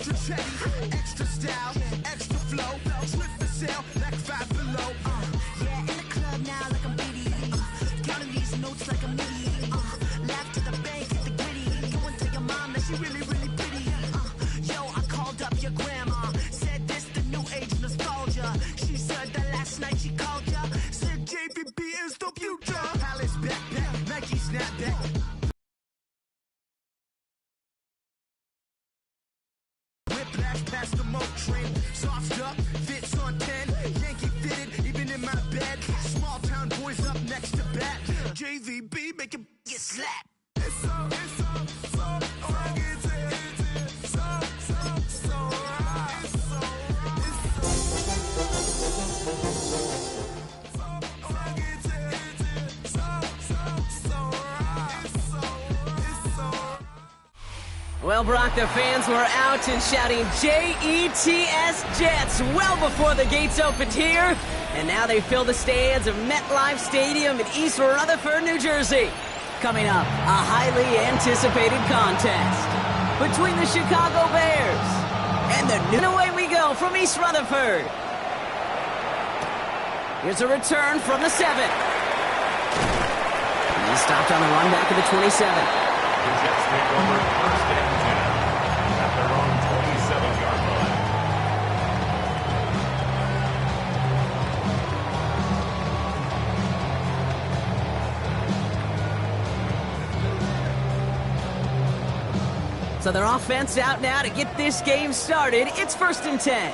Extra chatty, extra style, extra flow. Swift for sale, like 5 below. Yeah, in the club now like I'm BD. Counting these notes like I'm MIDI. Laugh to the bank, hit the gritty. Go and tell your mom that she really, really pretty. Yo, I called up your grandma. Said this the new age nostalgia. She said that last night she called ya. Said JVB is the future. Palace backpack, Nike snapback. Whiplash past the moat train. Soft up, fits on 10. Yankee fitted, even in my bed. Small town boys up next to bat. JVB make it get slapped. It's so right. Well, Brock, the fans were out and shouting J-E-T-S Jets well before the gates opened here. And now they fill the stands of MetLife Stadium in East Rutherford, New Jersey. Coming up, a highly anticipated contest between the Chicago Bears and the new... Away we go from East Rutherford. Here's a return from the 7. He stopped on the run back of the 27. The Jets take over first and 10 at their own 27-yard line. So their offense out now to get this game started. It's first and 10.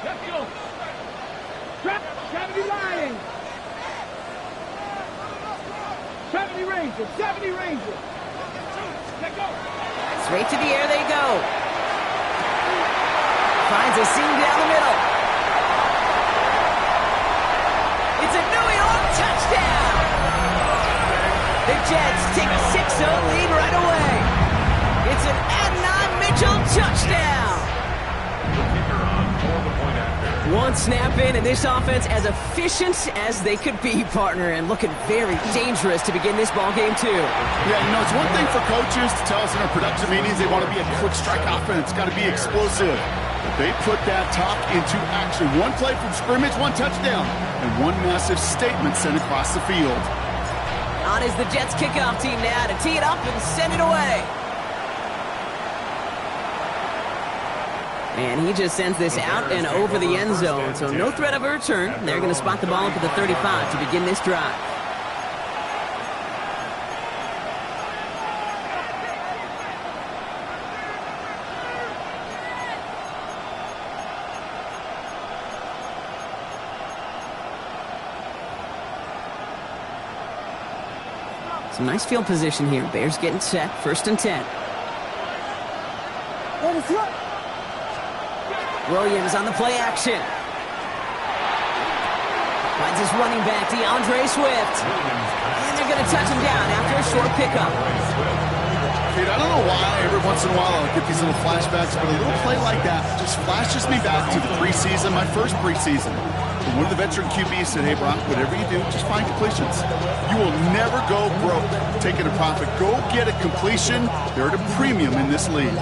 Let's go. Trap, 70 Lions. 70 Rangers, 70 Rangers. Let go. Straight to the air they go. Finds a seam down the middle. It's a New York touchdown. The Jets take a 6-0 lead right away. It's an Adnan Mitchell touchdown. The kicker on for the point after. One snap in, and this offense as efficient as they could be, partner, and looking very dangerous to begin this ball game too. Yeah, it's one thing for coaches to tell us in our production meetings they want to be a quick strike offense. It's got to be explosive. But they put that talk into action. One play from scrimmage, one touchdown, and one massive statement sent across the field. On is the Jets kickoff team now to tee it up and send it away. And he just sends this out and over the end zone, so no threat of a return. They're going to spot the ball up at the 35 to begin this drive. Some nice field position here. Bears getting set, first and 10. Williams on the play action. Finds his running back, DeAndre Swift. And they're going to touch him down after a short pickup. Dude, I don't know why every once in a while I'll get these little flashbacks, but a little play like that just flashes me back to the preseason, my first preseason. And one of the veteran QBs said, hey, Brock, whatever you do, just find completions. You will never go broke taking a profit. Go get a completion. They're at a premium in this league.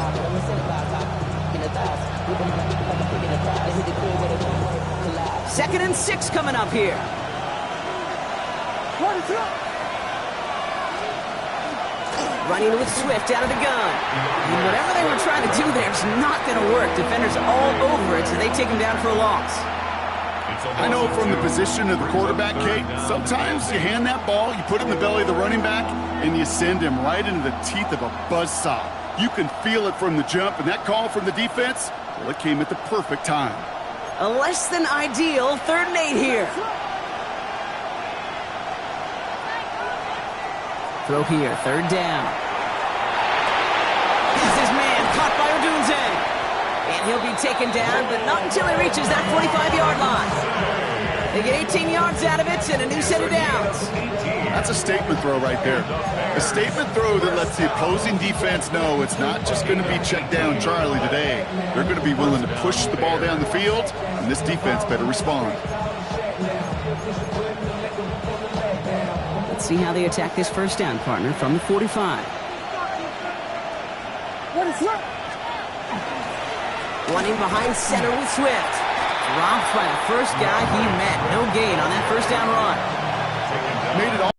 Second and 6 coming up here. Running with Swift out of the gun. And whatever they were trying to do there is not going to work. Defenders all over it, so they take him down for a loss. I know from the position of the quarterback, Kate, sometimes you hand that ball, you put it in the belly of the running back, and you send him right into the teeth of a buzzsaw. You can feel it from the jump, and that call from the defense, well, it came at the perfect time. A less than ideal 3rd and 8 here. Throw here, 3rd down. Here's his man, caught by Odunze. And he'll be taken down, but not until he reaches that 45-yard line. They get 18 yards out of it and a new set of downs. That's a statement throw right there. A statement throw that lets the opposing defense know it's not just going to be check down Charlie today. They're going to be willing to push the ball down the field, and this defense better respond. Let's see how they attack this first down, partner, from the 45. Running behind center with Swift. Dropped by the first guy he met. No gain on that first down run. Made it all.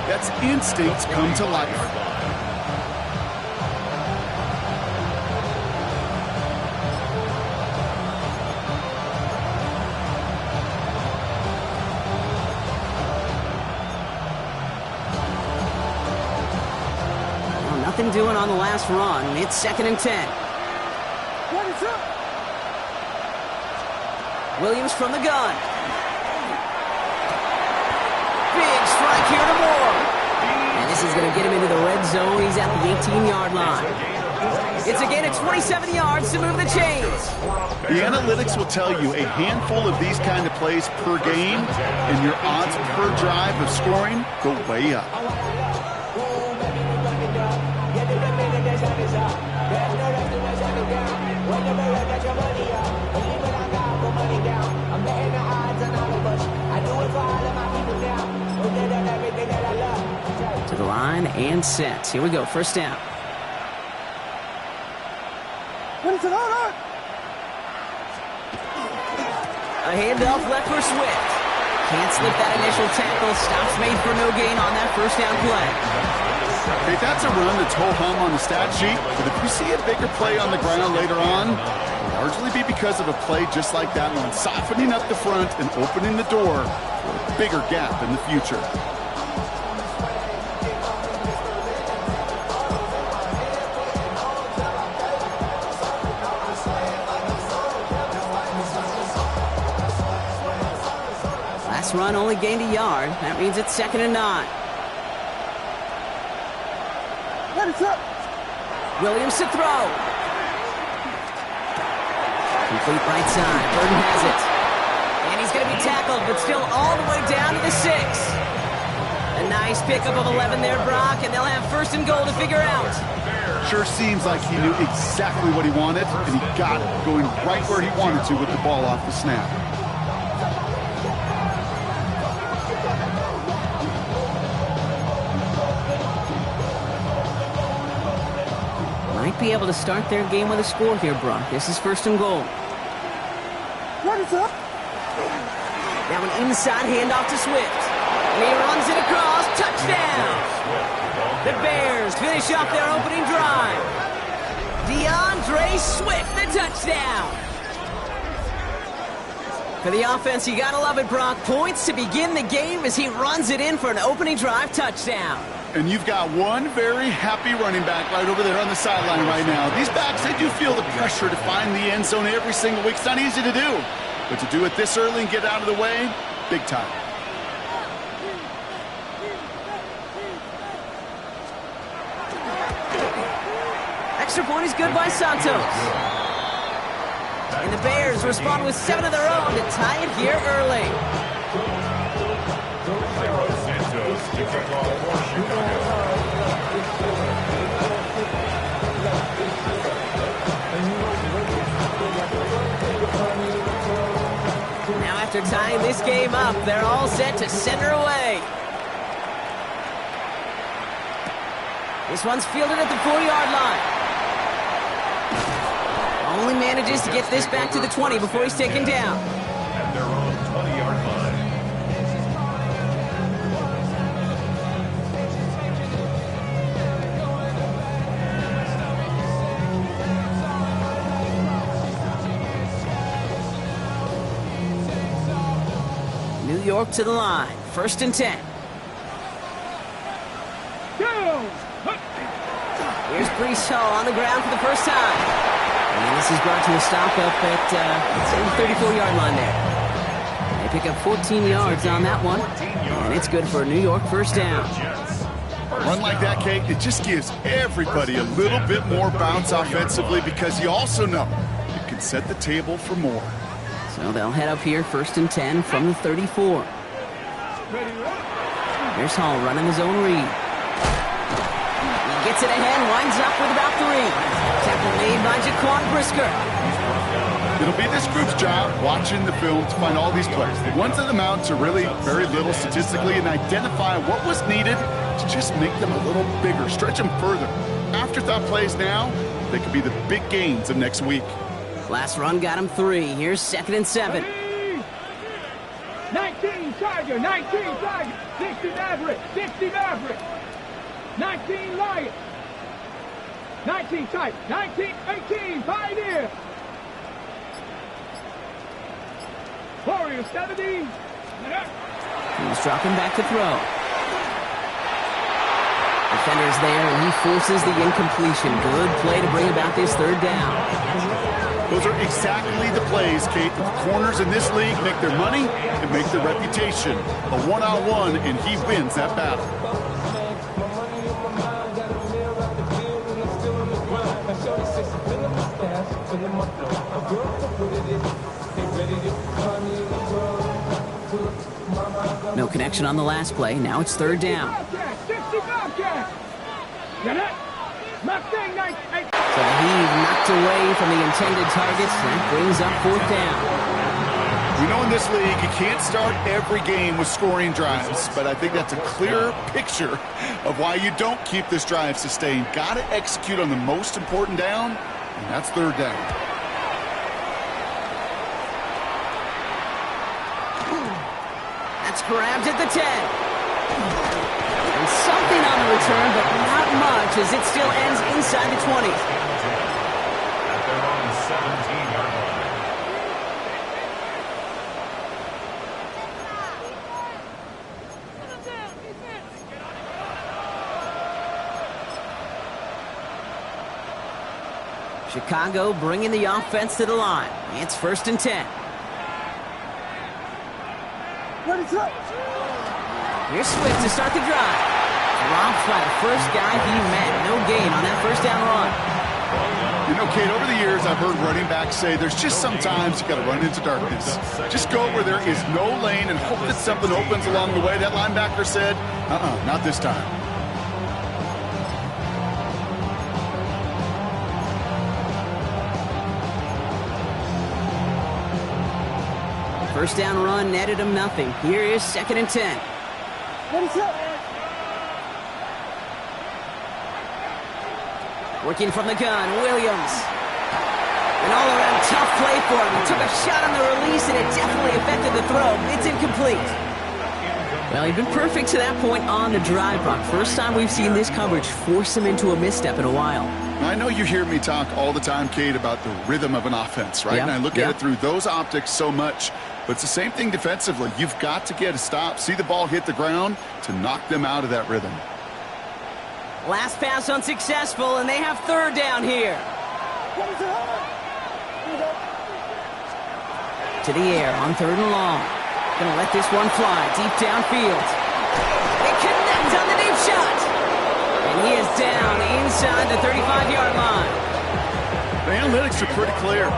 That's instincts come to life. Well, nothing doing on the last run. It's 2nd and 10. Williams from the gun. Big strike here to Moore. And this is going to get him into the red zone. He's at the 18-yard line. It's a gain of 27 yards to move the chains. The analytics will tell you a handful of these kind of plays per game, and your odds per drive of scoring go way up. To the line and set. Here we go, first down. A handoff left for Swift. Can't slip that initial tackle. Stops made for no gain on that first down play. Hey, that's a run that's ho-hum on the stat sheet, but if you see a bigger play on the ground later on, it'll largely be because of a play just like that one, softening up the front and opening the door for a bigger gap in the future. Last run only gained a yard. That means it's 2nd and 9. Williams to throw. Complete right side. Burton has it. And he's going to be tackled, but still all the way down to the 6. A nice pickup of 11 there, Brock, and they'll have 1st and goal to figure out. Sure seems like he knew exactly what he wanted, and he got it, going right where he wanted to with the ball off the snap. Might be able to start their game with a score here, Brock. This is 1st and goal. Now an inside handoff to Swift. And he runs it across. Touchdown! The Bears finish off their opening drive. DeAndre Swift, the touchdown! For the offense, you gotta love it, Brock. Points to begin the game as he runs it in for an opening drive touchdown. And you've got one very happy running back right over there on the sideline right now. These backs, they do feel the pressure to find the end zone every single week. It's not easy to do. But to do it this early and get out of the way, big time. Extra point is good by Santos. And the Bears respond with 7 of their own to tie it here early. Santos to kick off for Chicago. Now after tying this game up, they're all set to center away. This one's fielded at the 4-yard line. Only manages to get this back to the 20 before he's taken down. At their own 20-yard line. New York to the line. 1st and 10. Here's Brees Hall on the ground for the first time. And this is brought to a stop up at the 34-yard line there. They pick up 14 yards on that one. And it's good for a New York first down. A run like that, Kate, it just gives everybody a little bit more bounce offensively because you also know it can set the table for more. So they'll head up here, 1st and 10 from the 34. Here's Hall running his own read. He gets it ahead, winds up with about 3. Tackle made by Jaquan Brisker. It'll be this group's job watching the film to find all these plays. The ones that amount to really very little statistically and identify what was needed to just make them a little bigger, stretch them further. Afterthought plays now, they could be the big gains of next week. Last run got him 3. Here's 2nd and 7. 19 Tiger, 19 Tiger, 60 Maverick, 60 Maverick, 19 Lion, 19 Tiger, 19, 18 Pioneer, Warrior 70. He's dropping back to throw. Defender's there, and he forces the incompletion. Good play to bring about this 3rd down. Those are exactly the plays, Kate. The corners in this league make their money and make their reputation. A one-on-one, and he wins that battle. No connection on the last play. Now it's 3rd down. 60 Bobcat. Get it? Mustang 19. So the heave knocked away from the intended targets. That brings up 4th down. You know, in this league, you can't start every game with scoring drives, but I think that's a clear picture of why you don't keep this drive sustained. Got to execute on the most important down, and that's 3rd down. That's grabbed at the 10. And something on the return, but not much, as it still ends inside the 20. At their own 17-yard line. Chicago bringing the offense to the line. It's 1st and 10. Here's Swift to start the drive. Dropped by the first guy he met. No gain on that 1st down run. You know, Kate, over the years, I've heard running backs say there's just sometimes you got to run into darkness. Just go where there is no lane and hope that something opens along the way. That linebacker said, not this time. First down run netted him nothing. Here is 2nd and 10. Working from the gun, Williams. An all-around tough play for him. He took a shot on the release, and it definitely affected the throw. It's incomplete. Well, he'd been perfect to that point on the drive, Brock. First time we've seen this coverage force him into a misstep in a while. I know you hear me talk all the time, Kate, about the rhythm of an offense, right? And I look at it through those optics so much. But it's the same thing defensively. You've got to get a stop, see the ball hit the ground to knock them out of that rhythm. Last pass unsuccessful, and they have 3rd down here. To the air on 3rd and long. Gonna let this one fly deep downfield. They connect on the deep shot. And he is down inside the 35-yard line. The analytics are pretty clear.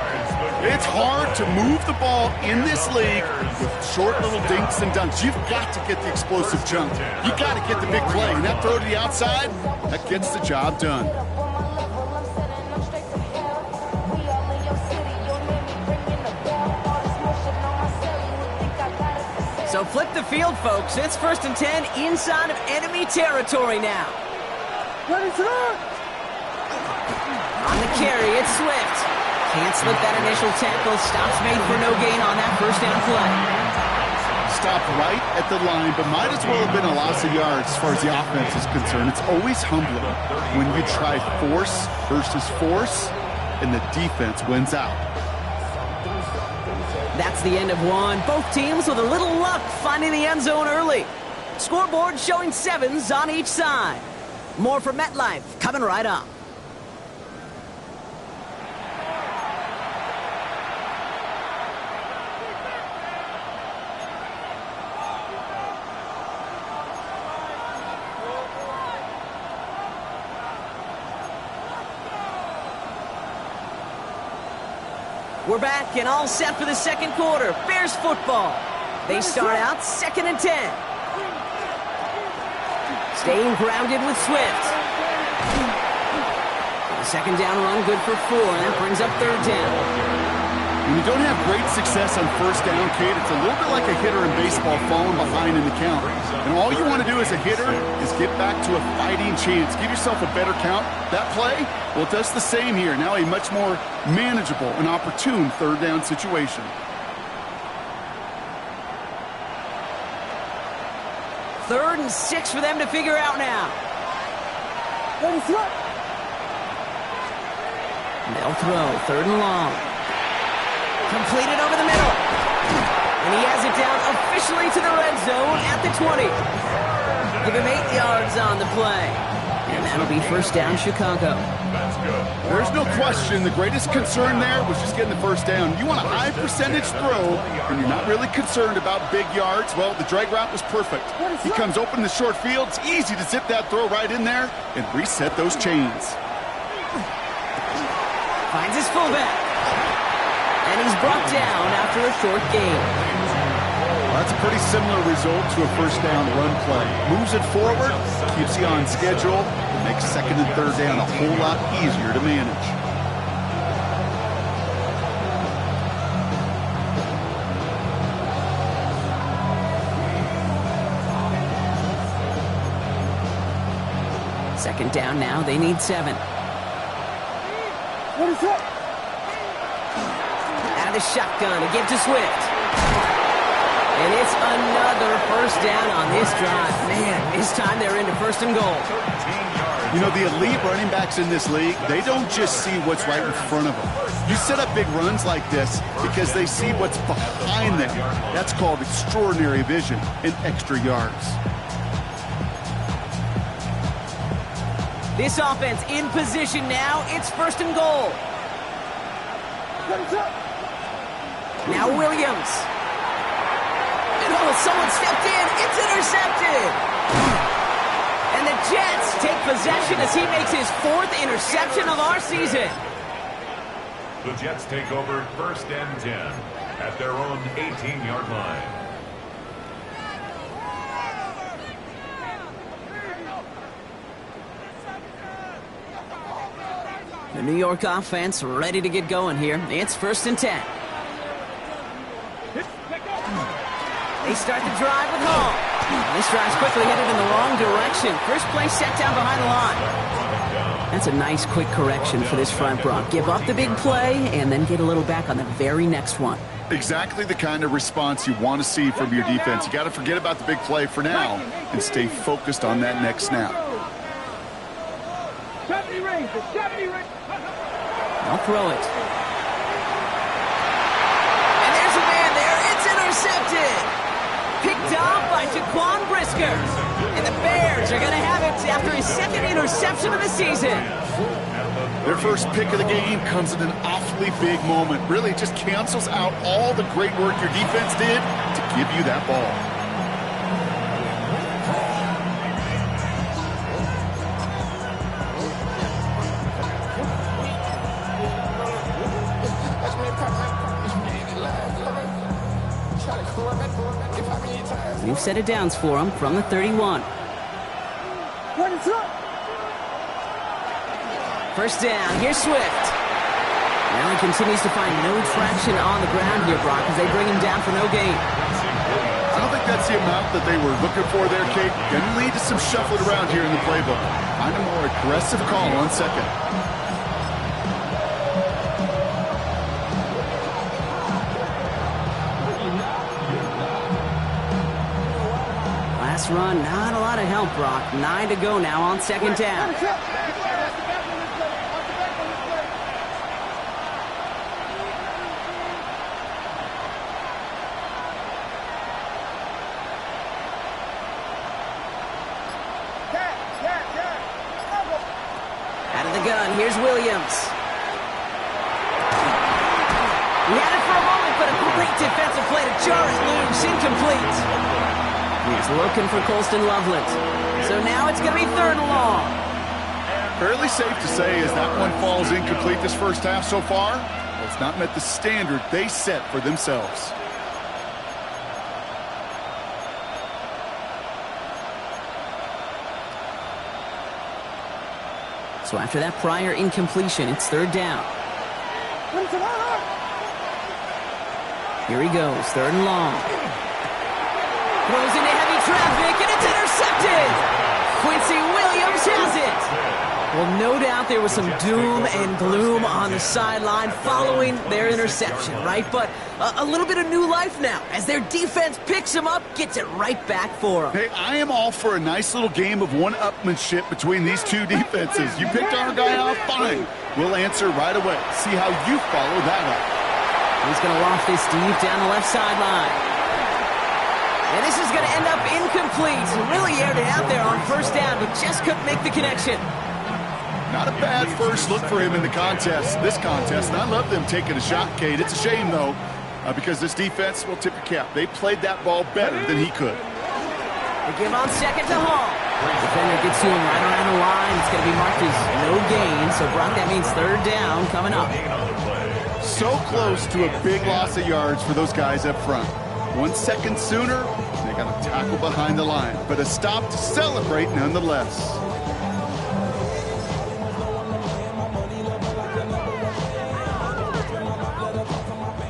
It's hard to move the ball in this league with short little dinks and dunks. You've got to get the explosive jump. You've got to get the big play. And that throw to the outside, that gets the job done. So flip the field, folks. It's 1st and 10 inside of enemy territory now. On the carry, it's Swift. Can't slip that initial tackle. Stops made for no gain on that 1st down play. Stopped right at the line, but might as well have been a loss of yards as far as the offense is concerned. It's always humbling when you try force versus force, and the defense wins out. That's the end of one. Both teams with a little luck finding the end zone early. Scoreboard showing 7s on each side. More from MetLife coming right up. We're back and all set for the 2nd quarter. Bears football. They start out 2nd and 10. Staying grounded with Swift. The 2nd down run good for 4, and that brings up 3rd down. When you don't have great success on first down, Kate, it's a little bit like a hitter in baseball falling behind in the count. And all you want to do as a hitter is get back to a fighting chance. Give yourself a better count. That play, well, it does the same here. Now a much more manageable and opportune third down situation. Third and 6 for them to figure out now. They'll throw, third and long. Completed over the middle. And he has it down officially to the red zone at the 20. Give him 8 yards on the play. And that'll be first down, Chicago. That's good. There's no question the greatest concern there was just getting the first down. You want a high percentage throw, and you're not really concerned about big yards. Well, the drag route was perfect. He comes open in the short field. It's easy to zip that throw right in there and reset those chains. Finds his fullback. And he's brought down after a short gain. Well, that's a pretty similar result to a first down run play. Moves it forward, keeps you on schedule, and makes second and third down a whole lot easier to manage. Second down now, they need 7. What is that? Out of the shotgun to give to Swift. And it's another first down on this drive. Man, this time they're into first and goal. You know, the elite running backs in this league, they don't just see what's right in front of them. You set up big runs like this because they see what's behind them. That's called extraordinary vision and extra yards. This offense in position now. It's first and goal. Now Williams. And someone stepped in. It's intercepted. And the Jets take possession as he makes his 4th interception of our season. The Jets take over first and 10 at their own 18-yard line. The New York offense ready to get going here. It's first and 10. They start the drive with Hall. This drive's quickly headed in the wrong direction. First play set down behind the line. That's a nice quick correction for this front, Brock. Give up the big play and then get a little back on the very next one. Exactly the kind of response you want to see from your defense. You got to forget about the big play for now and stay focused on that next snap. 70 rings, 70 rings. I'll throw it. And there's a man there. It's intercepted. Picked off by Jaquan Brisker. And the Bears are going to have it after his 2nd interception of the season. Their first pick of the game comes at an awfully big moment. Really just cancels out all the great work your defense did to give you that ball. New set of downs for him from the 31. First down, here's Swift. Now he continues to find no traction on the ground here, Brock, as they bring him down for no gain. I don't think that's the amount that they were looking for there, Kate. Going to lead to some shuffling around here in the playbook. Find a more aggressive call on second. Last run, not a lot of help, Brock. 9 to go now on second down. Out of the gun, here's Williams. He had it for a moment, but a great defensive play to jar it loose, incomplete. He's looking for Colston Loveland. So now it's going to be 3rd and long. Fairly safe to say as that one falls incomplete this first half so far, well, it's not met the standard they set for themselves. So after that prior incompletion, it's 3rd down. Here he goes, 3rd and long. Throws into heavy traffic, and it's intercepted! Quincy Williams has it! Well, no doubt there was some doom and gloom on the sideline following their interception, right? But a little bit of new life now as their defense picks him up, gets it right back for him. Hey, I am all for a nice little game of one-upmanship between these two defenses. You picked our guy off, fine. We'll answer right away. See how you follow that up. He's going to loft this deep down the left sideline. And this is going to end up incomplete. Really aired it out there on 1st down, but just couldn't make the connection. Not a bad first look for him in the this contest. And I love them taking a shot, Kate. It's a shame, though, because this defense will tip your cap. They played that ball better than he could. They give on 2nd to Hall. Defender gets to him right around the line. It's going to be marked as no gain. So, Brock, that means 3rd down coming up. So close to a big loss of yards for those guys up front. 1 second sooner, they got a tackle behind the line. But a stop to celebrate nonetheless.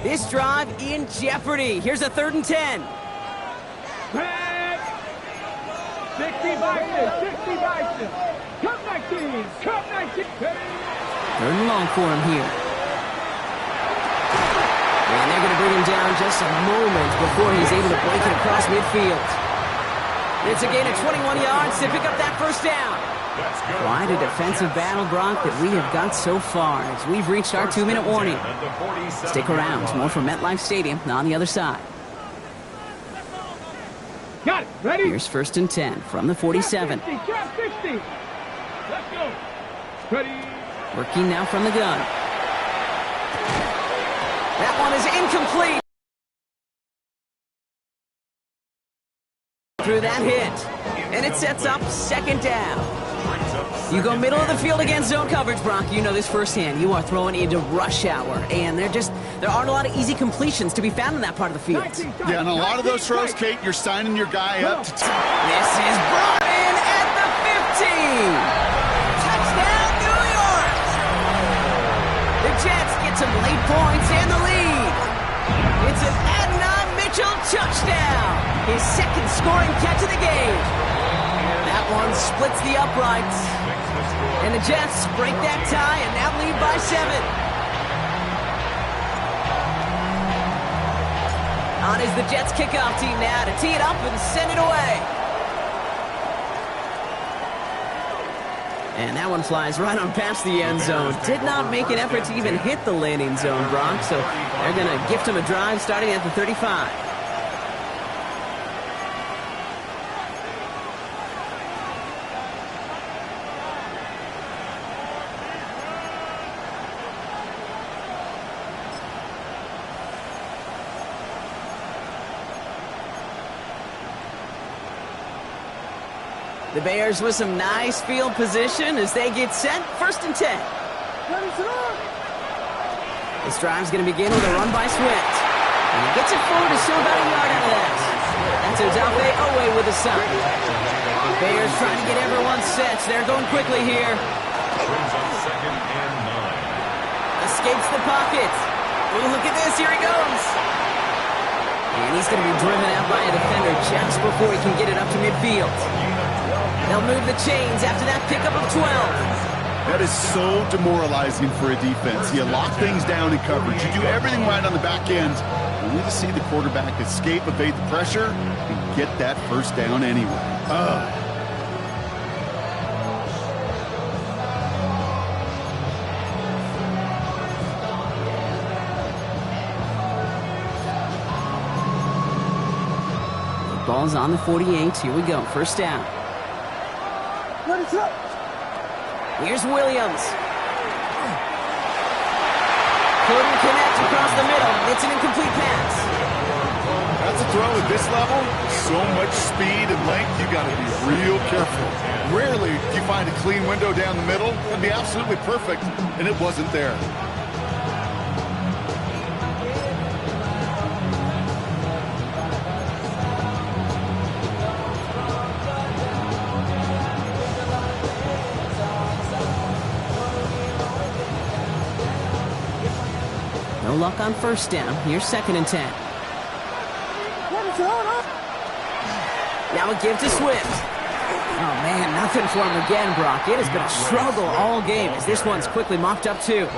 This drive in jeopardy. Here's a 3rd and 10. 60 Vikings, 60 Vikings. Come 19, come 19. 3rd and long for him here. And they're going to bring him down just a moment before he's able to break it across midfield. It's a gain of 21 yards to pick up that 1st down. Quite a defensive battle, Brock, that we have got so far as we've reached our 2-minute warning. Stick around. More from MetLife Stadium on the other side. Got it. Ready? Here's 1st and 10 from the 47. 60, 60. Let's go. Ready. Working now from the gun. That one is incomplete. Through that hit. And it sets up 2nd down. You go middle of the field against zone coverage, Brock. You know this firsthand. You are throwing into rush hour, and there aren't a lot of easy completions to be found in that part of the field. Yeah, and a lot of those throws, Kate, you're signing your guy up to... This is brought in at the 15. Touchdown, New York! The Jets get some late points and the lead. It's an Adnan Mitchell touchdown. His 2nd scoring catch of the game. That one splits the uprights. And the Jets break that tie and now lead by 7. On is the Jets kickoff team now to tee it up and send it away. And that one flies right on past the end zone. Did not make an effort to even hit the landing zone, Brock. So they're going to gift him a drive starting at the 35. The Bears with some nice field position as they get set. 1st and 10. This drive's going to begin with a run by Swift. And he gets it forward to show about a yard out of that. That's Odafe Owe with a stop. The Bears trying to get everyone set. They're going quickly here. Escapes the pocket. Oh, look at this. Here he goes. And he's going to be driven out by a defender just before he can get it up to midfield. They'll move the chains after that pickup of 12. That is so demoralizing for a defense. You lock things down in coverage. You do everything right on the back end. Only to see the quarterback escape, evade the pressure, and get that 1st down anyway. The ball's on the 48. Here we go. 1st down. Here's Williams. Couldn't connect across the middle. It's an incomplete pass. That's a throw at this level. So much speed and length, you got to be real careful. Rarely do you find a clean window down the middle. It'd be absolutely perfect, and it wasn't there. No luck on 1st down. Here's 2nd and 10. Now a give to Swift. Oh, man, nothing for him again, Brock. It has been a struggle all game as this one's quickly mocked up, too.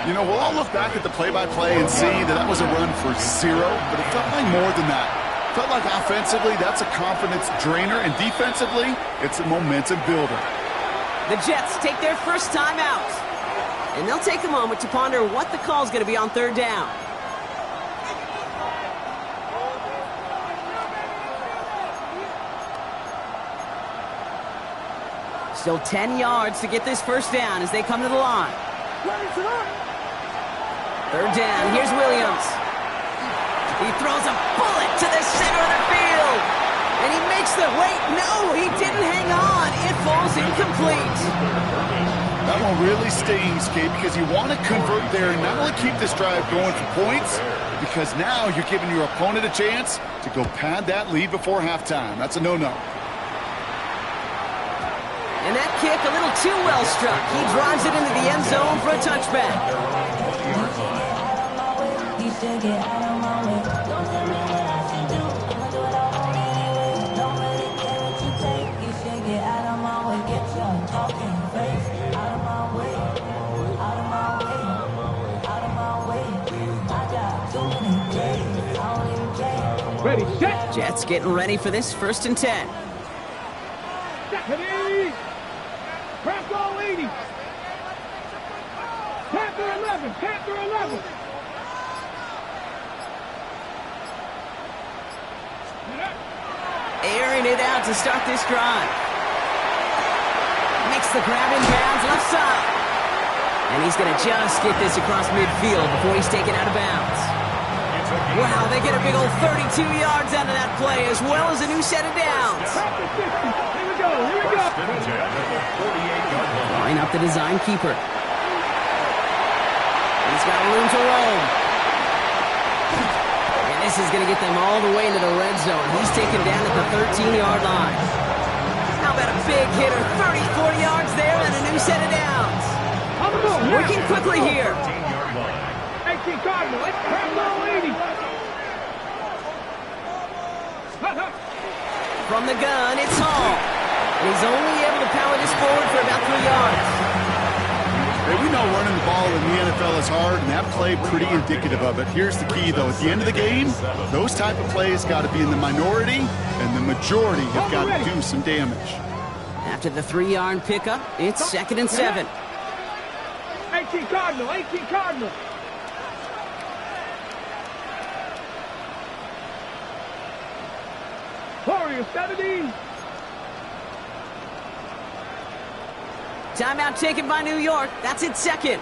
You know, we'll all look back at the play-by-play and see that was a run for 0, but it felt like more than that. It felt like offensively, that's a confidence drainer, and defensively, it's a momentum builder. The Jets take their first time out, and they'll take a moment to ponder what the call's going to be on third down. Still 10 yards to get this first down as they come to the line. Third down, here's Williams. He throws a bullet to the center of the field. And he makes the, wait, no, he didn't hang on. It falls incomplete. That one really stings, Kate, because you want to convert there and not only keep this drive going for points, because now you're giving your opponent a chance to go pad that lead before halftime. That's a no-no. And that kick a little too well struck. He drives it into the end zone for a touchback. Ready, set. Jets getting ready for this 1st and 10. Ready. Crack all 80. Panther 11. Panther 11. Airing it out to start this drive. Makes the grab in bounds left side. And he's going to just get this across midfield before he's taken out of bounds. Wow, they get a big old 32 yards out of that play, as well as a new set of downs. Here we go. Here we go. Line up the design keeper. He's got room to roam. And this is going to get them all the way into the red zone. He's taken down at the 13-yard line. How about a big hitter, 30, 40 yards there, and a new set of downs. Working quickly here. 18 Cardinal. Let's crack all 80. From the gun, it's Hall. And he's only able to power this forward for about 3 yards. Hey, we know running the ball in the NFL is hard, and that play pretty indicative of it. Here's the key, though. At the end of the game, those type of plays got to be in the minority, and the majority have got to do some damage. After the 3-yard pickup, it's 2nd and 7. 18 Cardinal. 18 Cardinal. Warrior 70. Timeout taken by New York. That's its 2nd.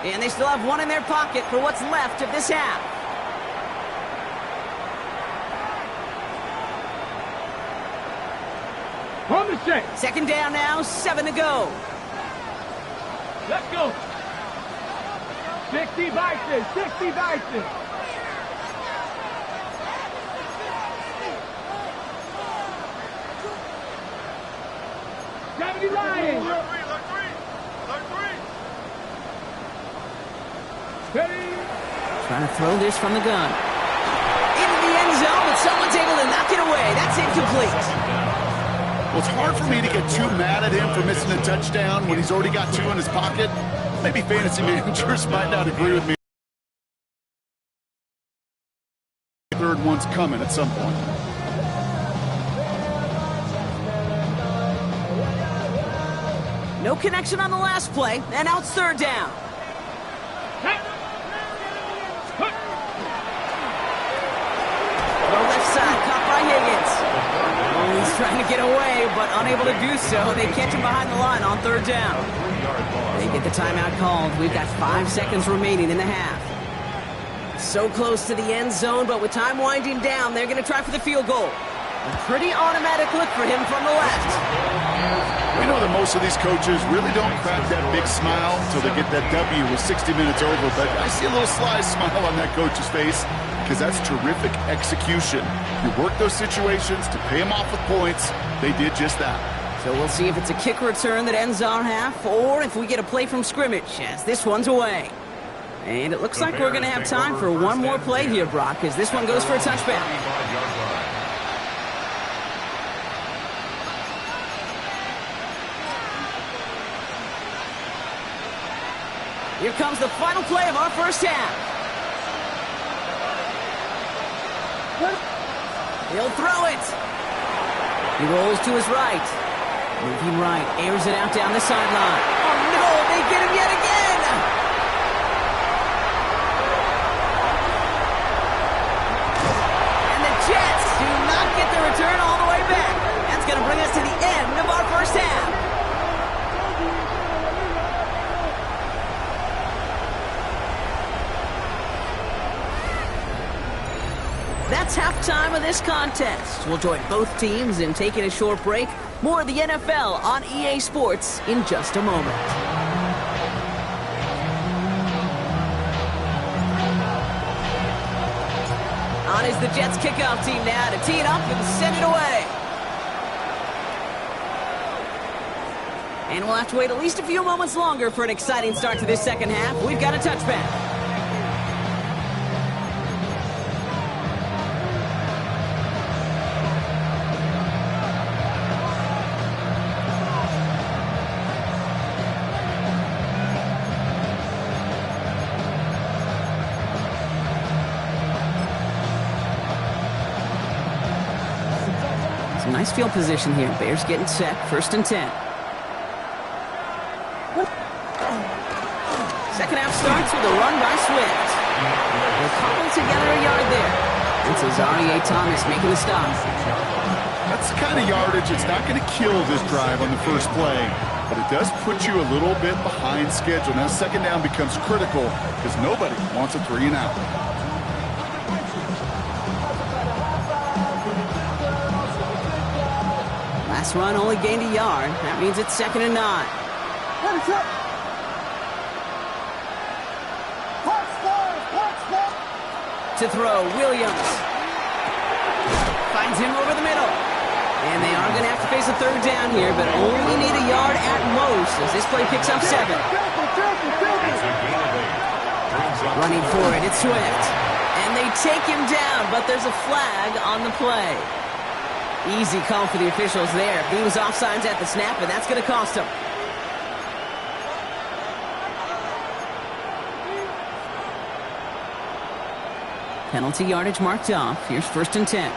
And they still have one in their pocket for what's left of this half. On the set. 2nd down now, 7 to go. Let's go. 60 Bison. 60 Bison. Lions. Trying to throw this from the gun. Into the end zone, but someone's able to knock it away. That's incomplete. Well, it's hard for me to get too mad at him for missing a touchdown when he's already got 2 in his pocket. Maybe fantasy managers might not agree with me. Third one's coming at some point. No connection on the last play, and now it's 3rd down. The left side, caught by Higgins. Oh, he's trying to get away, but unable to do so. They catch him behind the line on 3rd down. They get the timeout called. We've got 5 seconds remaining in the half. So close to the end zone, but with time winding down, they're going to try for the field goal. A pretty automatic look for him from the left. We know that most of these coaches really don't crack that big smile until they get that W with 60 minutes over, but I see a little sly smile on that coach's face because that's terrific execution. You work those situations to pay them off with points. They did just that. So we'll see if it's a kick return that ends our half or if we get a play from scrimmage as this one's away. And it looks like we're going to have time for one more play here, Brock, as this one goes for a touchback. Here comes the final play of our first half. He'll throw it. He rolls to his right. Moving right, airs it out down the sideline. Oh no, they get him yet again! And the Jets do not get the return all the way back. That's going to bring us to the end of our first half. That's halftime of this contest. We'll join both teams in taking a short break. More of the NFL on EA Sports in just a moment. On is the Jets kickoff team now to tee it up and send it away. And we'll have to wait at least a few moments longer for an exciting start to this second half. We've got a touchback. Some nice field position here. Bears getting set. 1st and 10. Second half starts with a run by Swift. They'll cobble together a yard there. It's Azareye'h Thomas making the stop. That's the kind of yardage it's not going to kill this drive on the first play, but it does put you a little bit behind schedule. Now second down becomes critical because nobody wants a 3 and out. Last run only gained a yard. That means it's 2nd and 9. To throw, Williams. Finds him over the middle. And they are going to have to face a 3rd down here, but only need a yard at most as this play picks up 7. Running for it, it's Swift. And they take him down, but there's a flag on the play. Easy call for the officials there. He was offsides at the snap, and that's going to cost him. Penalty yardage marked off. Here's 1st and 10.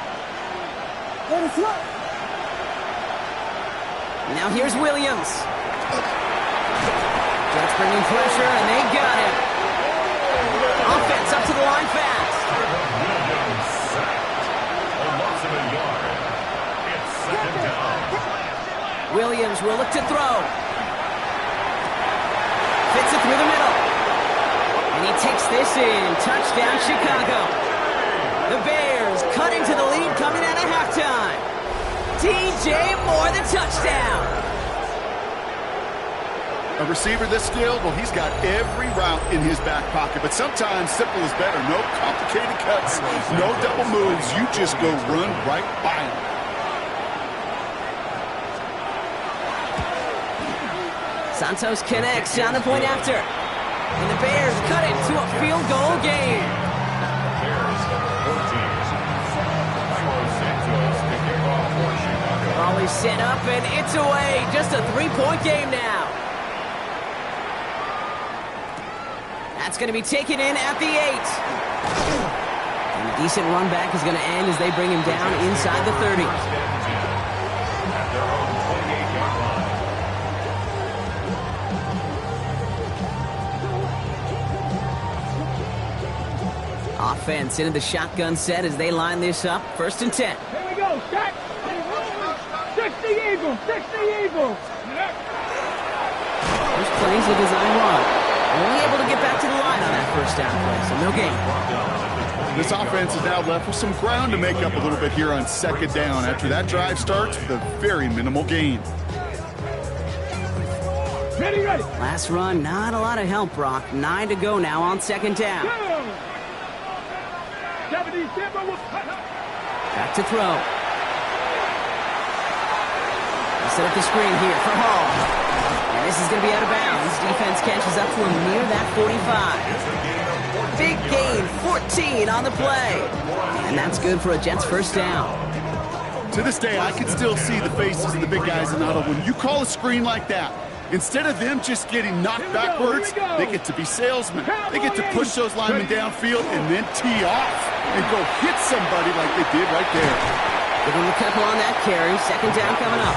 Now here's Williams. Jets bringing pressure, and they got him. Offense up to the line fast. Williams will look to throw. Fits it through the middle. And he takes this in. Touchdown, Chicago. The Bears cutting to the lead coming out of halftime. DJ Moore, the touchdown. A receiver this skilled, well, he's got every route in his back pocket, but sometimes simple is better. No complicated cuts, no double moves. You just go run right by him. Santos connects on the point after. And the Bears cut it to a field goal game. Always set up and it's away. Just a 3-point game now. That's going to be taken in at the 8. And a decent run back is going to end as they bring him down inside the 30. Offense into the shotgun set as they line this up. 1st and 10. Here we go, set. 60 Eagles, 60 Eagles. First plays a design run. Only able to get back to the line on that 1st down play, so no gain. This offense is now left with some ground to make up a little bit here on 2nd down after that drive starts with a very minimal gain. Ready. Last run, not a lot of help, Brock. 9 to go now on 2nd down. Back to throw. They set up the screen here for Hall. And this is going to be out of bounds. Defense catches up to him near that 45. Big gain, 14 on the play. And that's good for a Jets first down. To this day, I can still see the faces of the big guys in the huddle. When you call a screen like that, instead of them just getting knocked backwards, they get to be salesmen. They get to push those linemen downfield and then tee off and go hit somebody like they did right there. Give him a couple on that carry. Second down coming up.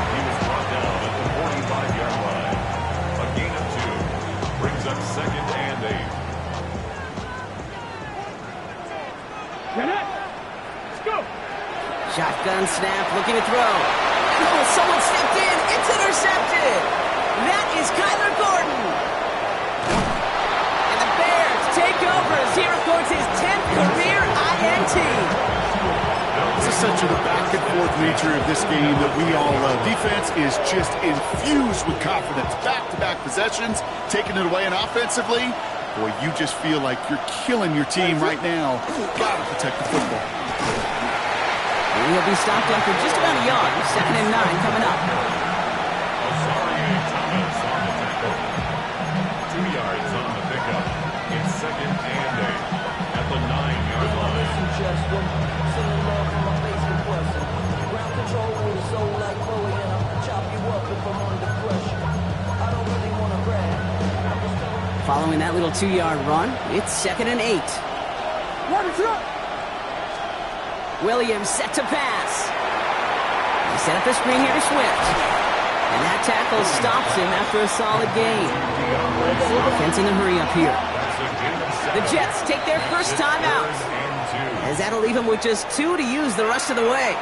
He was brought down at the 45-yard line. A gain of 2 brings up 2nd and 8. Get it. Let's go. Shotgun snap, looking to throw. Oh, someone stepped in. It's intercepted. That is Kyler Gordon. And the Bears take over as he records his 10th career INT. This is such a back-and-forth nature of this game that we all love. Defense is just infused with confidence. Back-to-back possessions, taking it away, and offensively, boy, you just feel like you're killing your team right now. Gotta protect the football. He'll be stopped after just about a yard. 2nd and 9 coming up. Thomas on the tackle. 2 yards on the pickup. It's 2nd and 8 at the 9-yard line. Following that little 2-yard run, it's 2nd and 8. Williams set to pass. He set up the screen here to Swift. And that tackle stops him after a solid gain. Offense in the hurry up here. The Jets take their first time out, as that'll leave him with just 2 to use the rest of the way.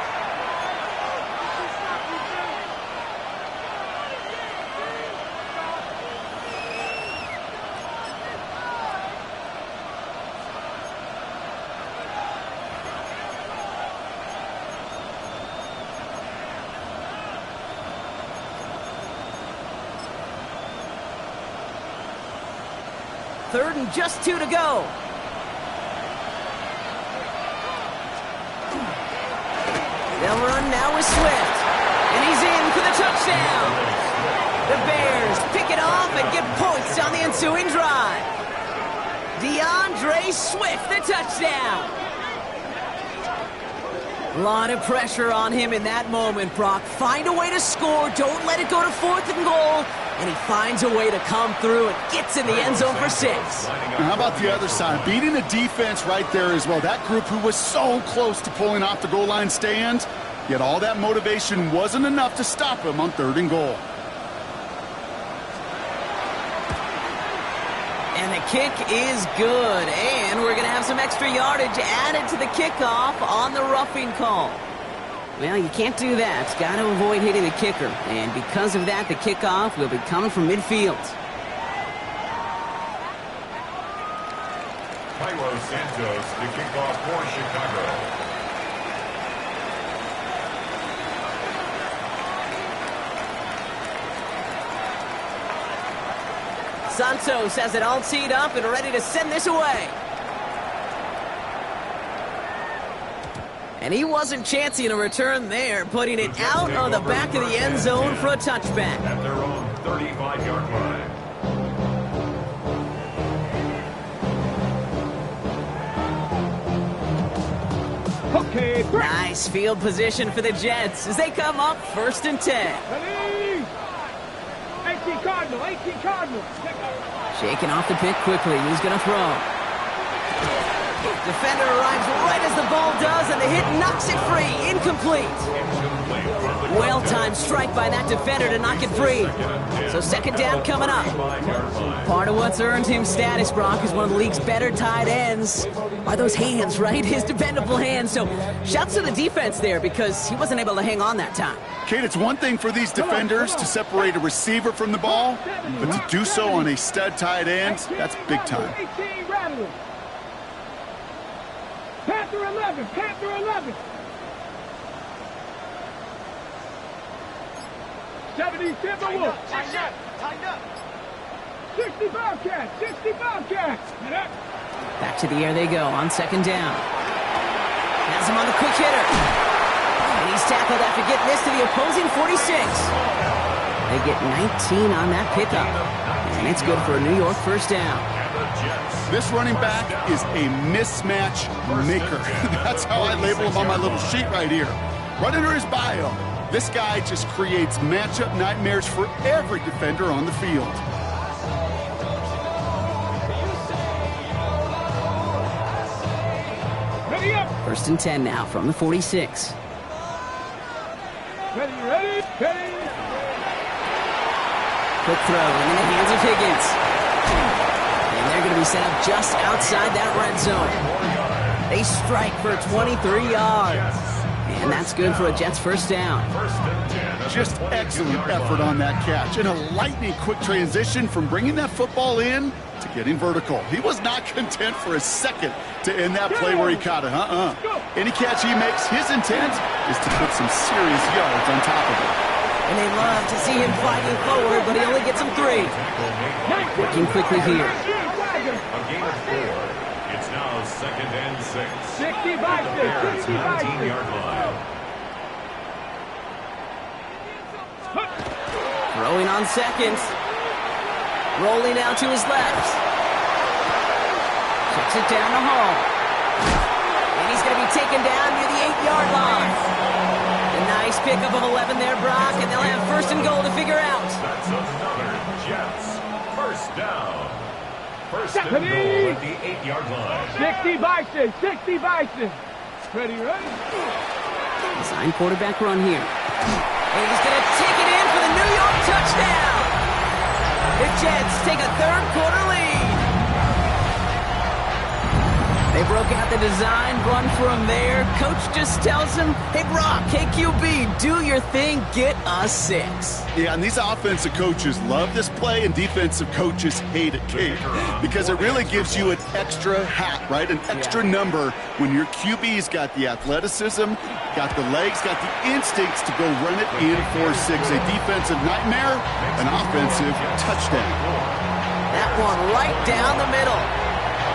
Third and just 2 to go. They'll run now with Swift. And he's in for the touchdown. The Bears pick it off and get points on the ensuing drive. DeAndre Swift, the touchdown. A lot of pressure on him in that moment, Brock. Find a way to score. Don't let it go to 4th and goal. And he finds a way to come through and gets in the end zone for 6. Now how about the other side? Beating the defense right there as well. That group who was so close to pulling off the goal line stand, yet all that motivation wasn't enough to stop him on 3rd and goal. And the kick is good. And we're going to have some extra yardage added to the kickoff on the roughing call. Well, you can't do that. Got to avoid hitting the kicker. And because of that, the kickoff will be coming from midfield. Cairo Santos to kick off for Chicago. Santos has it all teed up and ready to send this away. And he wasn't chancing a return there, putting it out on the back of the end zone for a touchback. At their own 35-yard line. Okay, great. Nice field position for the Jets as they come up 1st and 10. Ready? 18 Cardinal, 18 Cardinal. Shaking off the pick quickly. He's going to throw. Defender arrives right as the ball does, and the hit knocks it free. Incomplete. Well-timed strike by that defender to knock it free. So 2nd down coming up. Part of what's earned him status, Brock, is one of the league's better tight ends. Are those hands, right? His dependable hands. So shouts to the defense there because he wasn't able to hang on that time. Kate, it's one thing for these defenders to separate a receiver from the ball, but to do so on a stud tight end, that's big time. 18 Rattler. Panther 11, Panther 11. 70 Timberwolves. Tighten up. 60 Bobcats, 60 Bobcats. Back to the air they go on 2nd down. Has him on the quick hitter. And he's tackled after getting this to the opposing 46. They get 19 on that pickup. And it's good for a New York first down. This running back is a mismatch maker. That's how I label him on my little sheet right here. Right under his bio, this guy just creates matchup nightmares for every defender on the field. Ready up. First and 10 now from the 46. Ready, ready, ready. Quick throw in the hands of Higgins. And they're going to be set up just outside that red zone. They strike for 23 yards. And that's good for a Jets first down. Just excellent effort on that catch. And a lightning quick transition from bringing that football in to getting vertical. He was not content for a second to end that play where he caught it. Any catch he makes, his intent is to put some serious yards on top of it. And they love to see him fighting forward, but he only gets them 3. Working quickly here. A gain of 4. It's now second and 6. 65, Bears 19-yard line. Throwing on seconds. Rolling out to his left. Checks it down to Hall. And he's going to be taken down near the 8-yard line. A nice pickup of 11 there, Brock, and they'll have first and goal to figure out. That's another Jets first down. First and goal at the 8-yard line. 60 Bison, 60 Bison. Ready, ready. Design quarterback run here. And he's going to take it in for the New York touchdown. The Jets take a third-quarter lead. They broke out the design run for him there. Coach just tells him, hey, Brock, hey, QB, do your thing, get us 6. Yeah, and these offensive coaches love this play, and defensive coaches hate it, Kate, because it really gives you an extra hat, right? An extra number when your QB's got the athleticism, got the legs, got the instincts to go run it in for 6. A defensive nightmare, an offensive touchdown. That one right down the middle.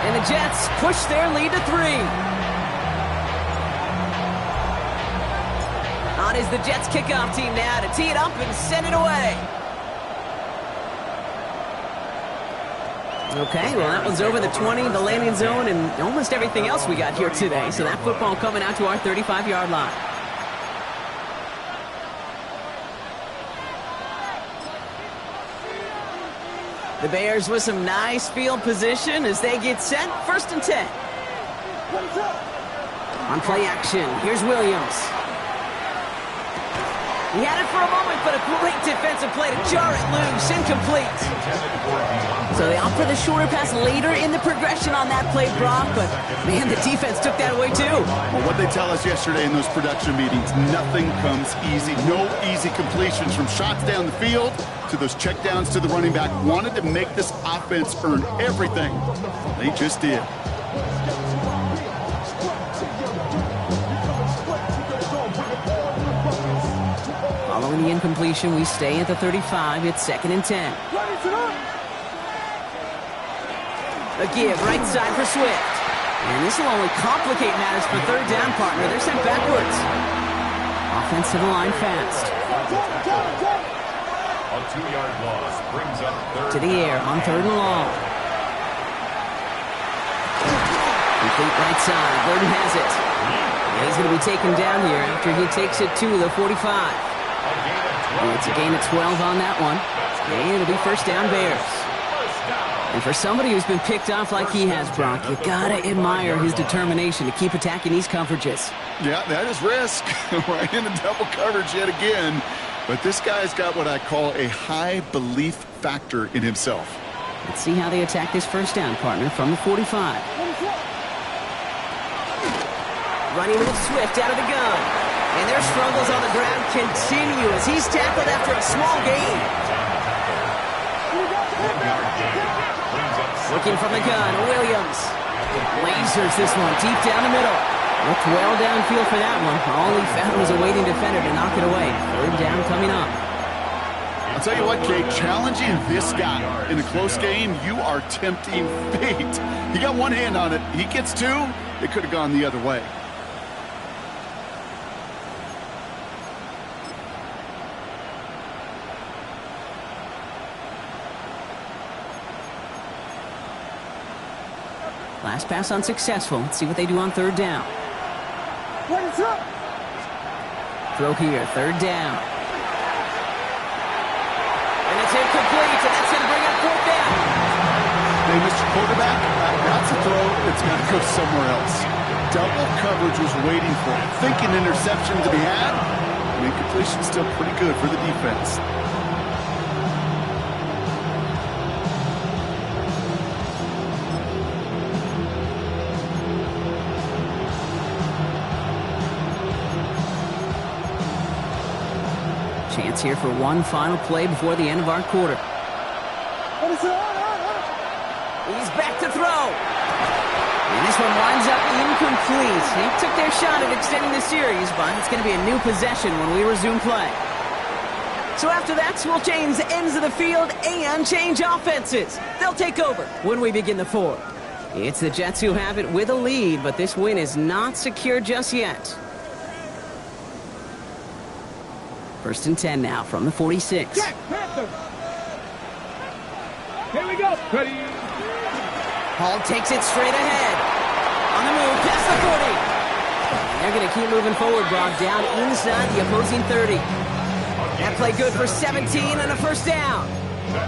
And the Jets push their lead to 3. On is the Jets kickoff team now to tee it up and send it away. Okay, well, that one's over the 20, the landing zone, and almost everything else we got here today. So that football coming out to our 35-yard line. The Bears with some nice field position as they get set. First and 10. On play action, here's Williams. He had it for a moment, but a great defensive play to jar it loose, incomplete. So they opt for the shorter pass later in the progression on that play, Brock, but man, the defense took that away too. Well, what they tell us yesterday in those production meetings, nothing comes easy. No easy completions from shots down the field to those checkdowns to the running back. Wanted to make this offense earn everything. They just did. Following the incompletion, we stay at the 35. It's second and 10. A give right side for Swift. And this will only complicate matters for third down, partner. They're sent backwards. Offense to the line fast. A 2-yard loss brings up third. To the air on third and long. Complete right side. Burton has it. And he's going to be taken down here after he takes it to the 45. It's a gain of 12 on that one. And it'll be first down Bears. And for somebody who's been picked off like he has, Brock, you gotta admire his determination to keep attacking these coverages. Yeah, that is risk. Right in the double coverage yet again. But this guy's got what I call a high belief factor in himself. Let's see how they attack this first down, partner, from the 45. Running with Swift out of the gun. And their struggles on the ground continue as he's tackled after a small gain. Looking from the gun, Williams. Lasers this one deep down the middle. Looked well downfield for that one. All he found was a waiting defender to knock it away. Third down coming up. I'll tell you what, Kate, challenging this guy in a close game, you are tempting fate. He got one hand on it. He gets 2. It could have gone the other way. Last pass unsuccessful. Let's see what they do on third down. Throw here, third down. And it's incomplete, and that's going to bring up fourth down. Hey, Mr. Quarterback, that's a throw that's got to go somewhere else. Double coverage was waiting for it. Thinking interception to be had. And incompletion's still pretty good for the defense. Chance here for one final play before the end of our quarter. He's back to throw. And this one winds up incomplete. They took their shot at extending the series, but it's going to be a new possession when we resume play. So after that, we'll change ends of the field and change offenses. They'll take over when we begin the fourth. It's the Jets who have it with a lead, but this win is not secure just yet. First and 10 now from the 46. Jack Panther. Here we go. Ready. Hall takes it straight ahead. On the move, past the 40. They're going to keep moving forward, Brock, down inside the opposing 30. That play good for 17 and a first down.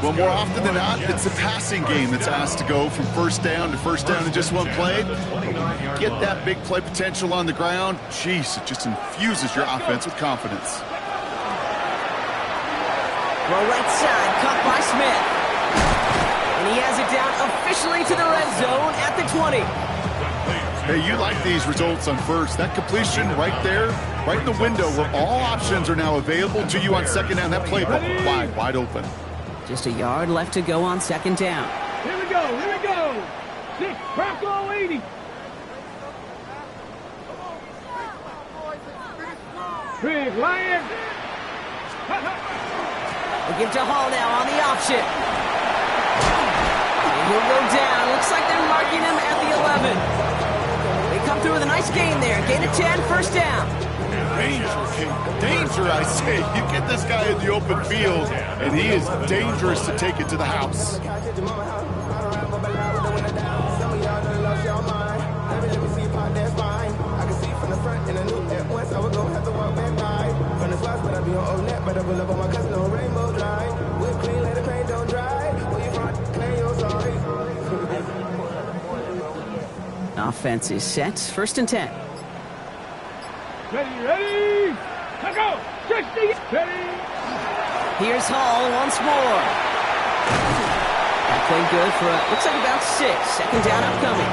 Well, more often than not, it's the passing game that's asked to go from first down in just one play. Get that big play potential on the ground. Jeez, it just infuses your offense with confidence. Well, right side, caught by Smith. And he has it down officially to the red zone at the 20. Hey, you like these results on first. That completion right there, right in the window where all options are now available to you on second down. That playbook wide open. Just a yard left to go on second down. Here we go. Here we go. 6, Bronco 80. Big Lion. They give to Hall now on the option. And he'll go down. Looks like they're marking him at the 11. They come through with a nice gain there. Gain of 10, first down. Danger, I say. You get this guy in the open field, and he is dangerous to take it to the house. Offense is set. First and 10. Ready. Let's go. 60. Ready. Here's Hall once more. That played good for, looks like about 6. Second down upcoming.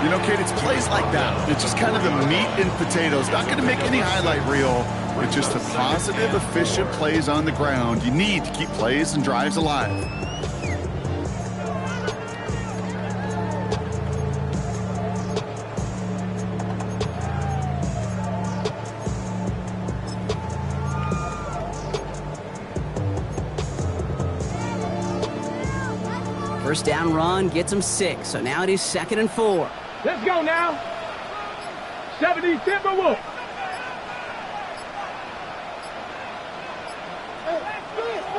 You know, Kate, it's plays like that. It's just kind of the meat and potatoes. Not going to make any highlight reel. It's just the positive, efficient plays on the ground. You need to keep plays and drives alive. First down run gets him 6. So now it is second and 4. Let's go now. 70 Timberwolves.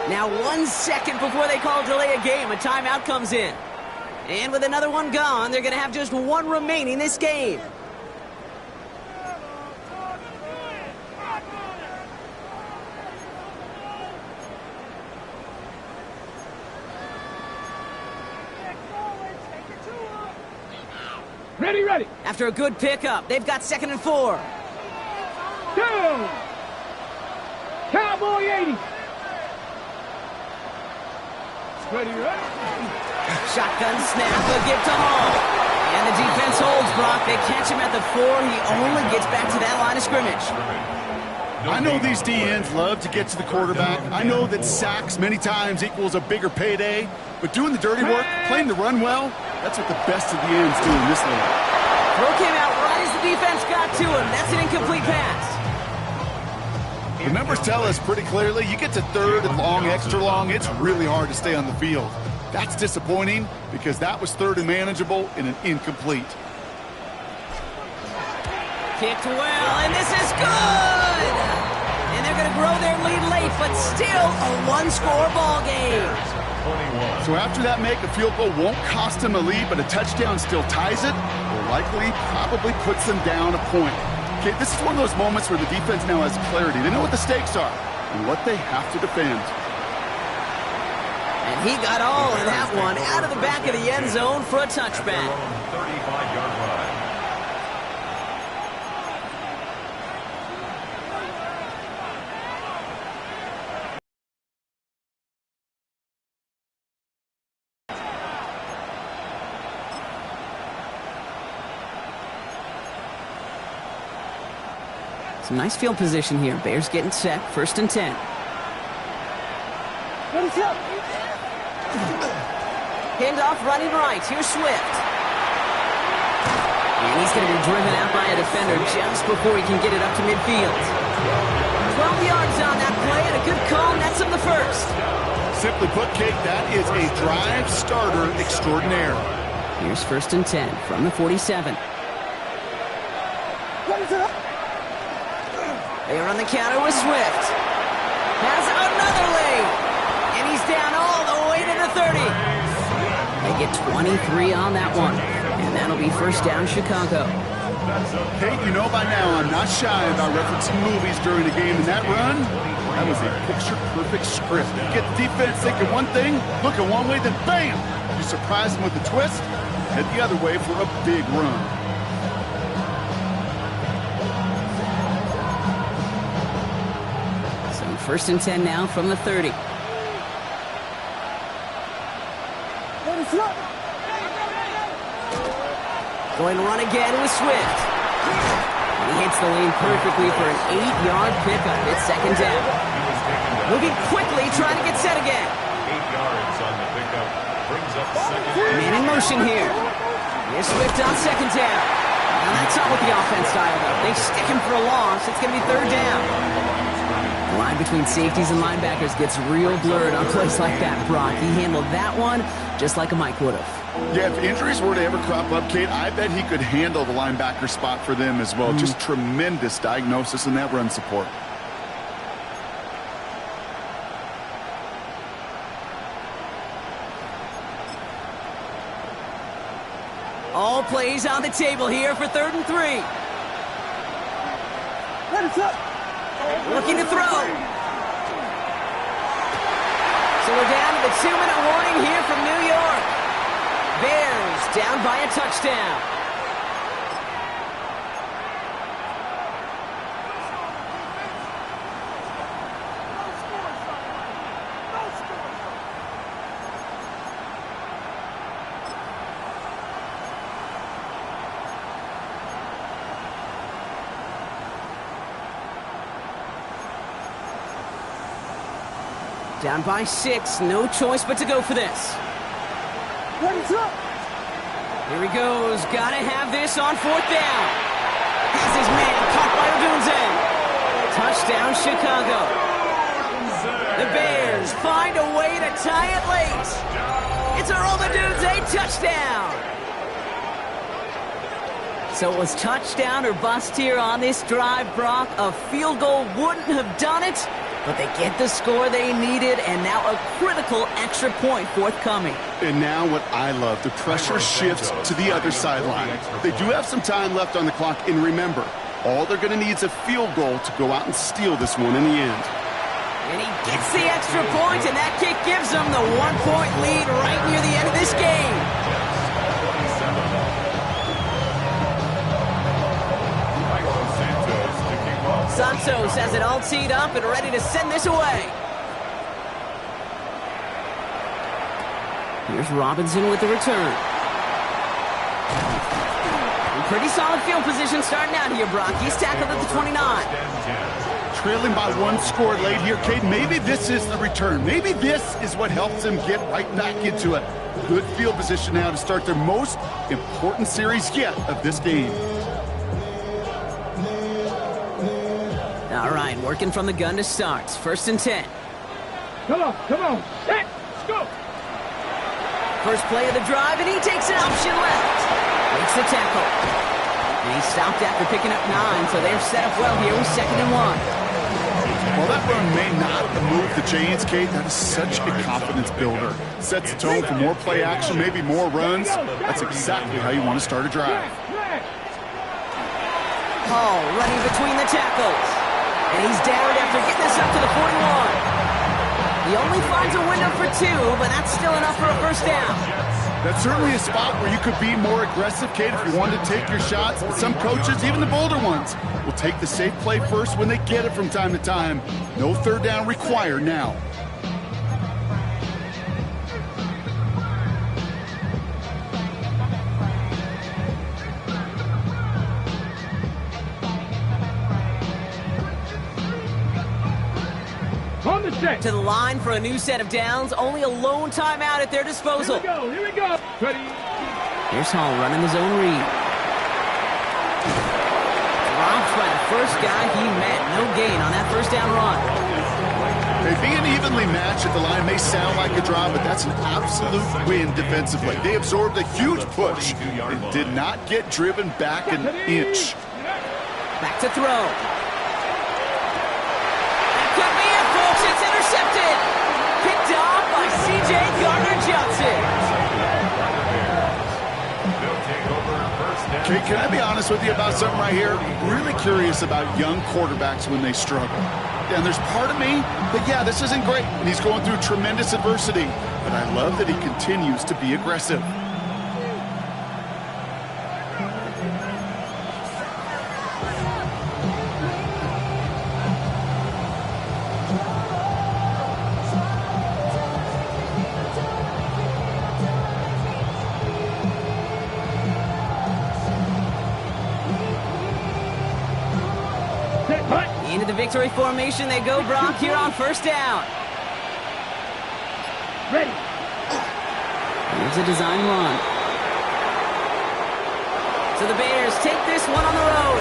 Now 1 second before they call delay a game, a timeout comes in. And with another one gone, they're going to have just one remaining this game. Ready. After a good pickup, they've got second and 4. Down. Cowboy 80. Ready. Shotgun snap, a give to Hall. And the defense holds, Brock. They catch him at the 4. He only gets back to that line of scrimmage. I know these DNs love to get to the quarterback. I know that sacks many times equals a bigger payday. But doing the dirty work, playing the run well, that's what the best of the ends do in this league. Throw came out right as the defense got to him. That's an incomplete pass. The numbers tell us pretty clearly, you get to third and long, extra long, it's really hard to stay on the field. That's disappointing because that was third and manageable in an incomplete. Kicked well, and this is good! And they're going to grow their lead late, but still a one-score ball game. So after that make, a field goal won't cost him a lead, but a touchdown still ties it, or likely probably puts them down a point. Okay, this is one of those moments where the defense now has clarity. They know what the stakes are and what they have to defend. And he got all of that one out of the back of the end zone for a touchback. 35-yard line. Some nice field position here. Bears getting set. 1st and 10. Handoff running right. Here's Swift. And he's going to be driven out by a defender just before he can get it up to midfield. 12 yards on that play and a good call. Nets him the first. Simply put, Kate, that is a drive starter extraordinaire. Here's 1st and 10 from the 47. They are on the counter with Swift. Has another lead. And he's down all the way to the 30. They get 23 on that one. And that'll be 1st down Chicago. Kate, you know by now I'm not shy about referencing movies during the game. And that run, that was a picture-perfect script. You get the defense thinking one thing, looking one way, then bam! You surprise them with a twist, head the other way for a big run. So 1st and 10 now from the 30. Going to run again with Swift. And he hits the lane perfectly for an 8-yard pickup. It's 2nd down. Moving quickly, trying to get set again. 8 yards on the pickup. Brings up 2nd down. Man in motion here. Here's Swift on 2nd down. Now that's not what the offense dialed up. They stick him for a loss. It's going to be 3rd down. The line between safeties and linebackers gets real blurred on plays like that, Brock. He handled that one just like a Mike would have. Yeah, if injuries were to ever crop up, Kate, I bet he could handle the linebacker spot for them as well. Just tremendous diagnosis in that run support. All plays on the table here for 3rd and 3. Looking to throw. So we're down to the 2-minute warning here from New York. Bears down by a touchdown. Down by 6, no choice but to go for this. Here he goes, gotta have this on 4th down. Has his man caught by Odunze. Touchdown, Chicago. The Bears find a way to tie it late. It's a Odunze touchdown. So it was touchdown or bust here on this drive, Brock. A field goal wouldn't have done it, but they get the score they needed, and now a critical extra point forthcoming. And now what I love, the pressure shifts to the other sideline. They do have some time left on the clock, and remember, all they're going to need is a field goal to go out and steal this one in the end. And he gets the extra point, and that kick gives them the 1-point lead right near the end of this game. Santos has it all teed up and ready to send this away. Here's Robinson with the return. Pretty solid field position starting out here, Brock. He's tackled at the 29. Trailing by 1 score late here, Cade. Maybe this is the return. Maybe this is what helps them get right back into it. Good field position now to start their most important series yet of this game. All right, working from the gun to start. 1st and 10. Come on, set, let's go. First play of the drive, and he takes an option left. Makes the tackle. And he stopped after picking up 9, so they're set up well here with 2nd and 1. While that run may not move the chains, Kate, that is such a confidence builder. Sets the tone for more play action, maybe more runs. That's exactly how you want to start a drive. Hall running between the tackles. And he's down after getting this up to the 41. He only finds a window for 2, but that's still enough for a first down. That's certainly a spot where you could be more aggressive, Kate, if you wanted to take your shots. But some coaches, even the bolder ones, will take the safe play first when they get it from time to time. No third down required now. To the line for a new set of downs. Only a lone timeout at their disposal. Here we go. Ready. Here's Hall running his own read. Dropped by the first guy he met. No gain on that first down run. Hey, being evenly matched at the line may sound like a draw, but that's an absolute win defensively. They absorbed a huge push and did not get driven back an inch. Back to throw. Could be it, folks. It's intercepted. Picked off by C.J. Gardner-Johnson. Okay, can I be honest with you about something right here? Really curious about young quarterbacks when they struggle. And there's part of me that, yeah, this isn't great, and he's going through tremendous adversity. But I love that he continues to be aggressive. Into the victory formation they go, Brock, here on first down. Ready. Here's a design run. So the Bears take this one on the road.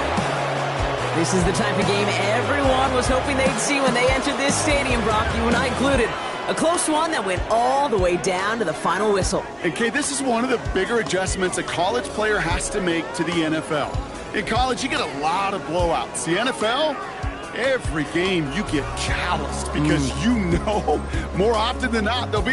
This is the type of game everyone was hoping they'd see when they entered this stadium, Brock, you and I included. A close one that went all the way down to the final whistle. And Kay, this is one of the bigger adjustments a college player has to make to the NFL. In college, you get a lot of blowouts. The NFL, every game you get calloused because you know more often than not there'll be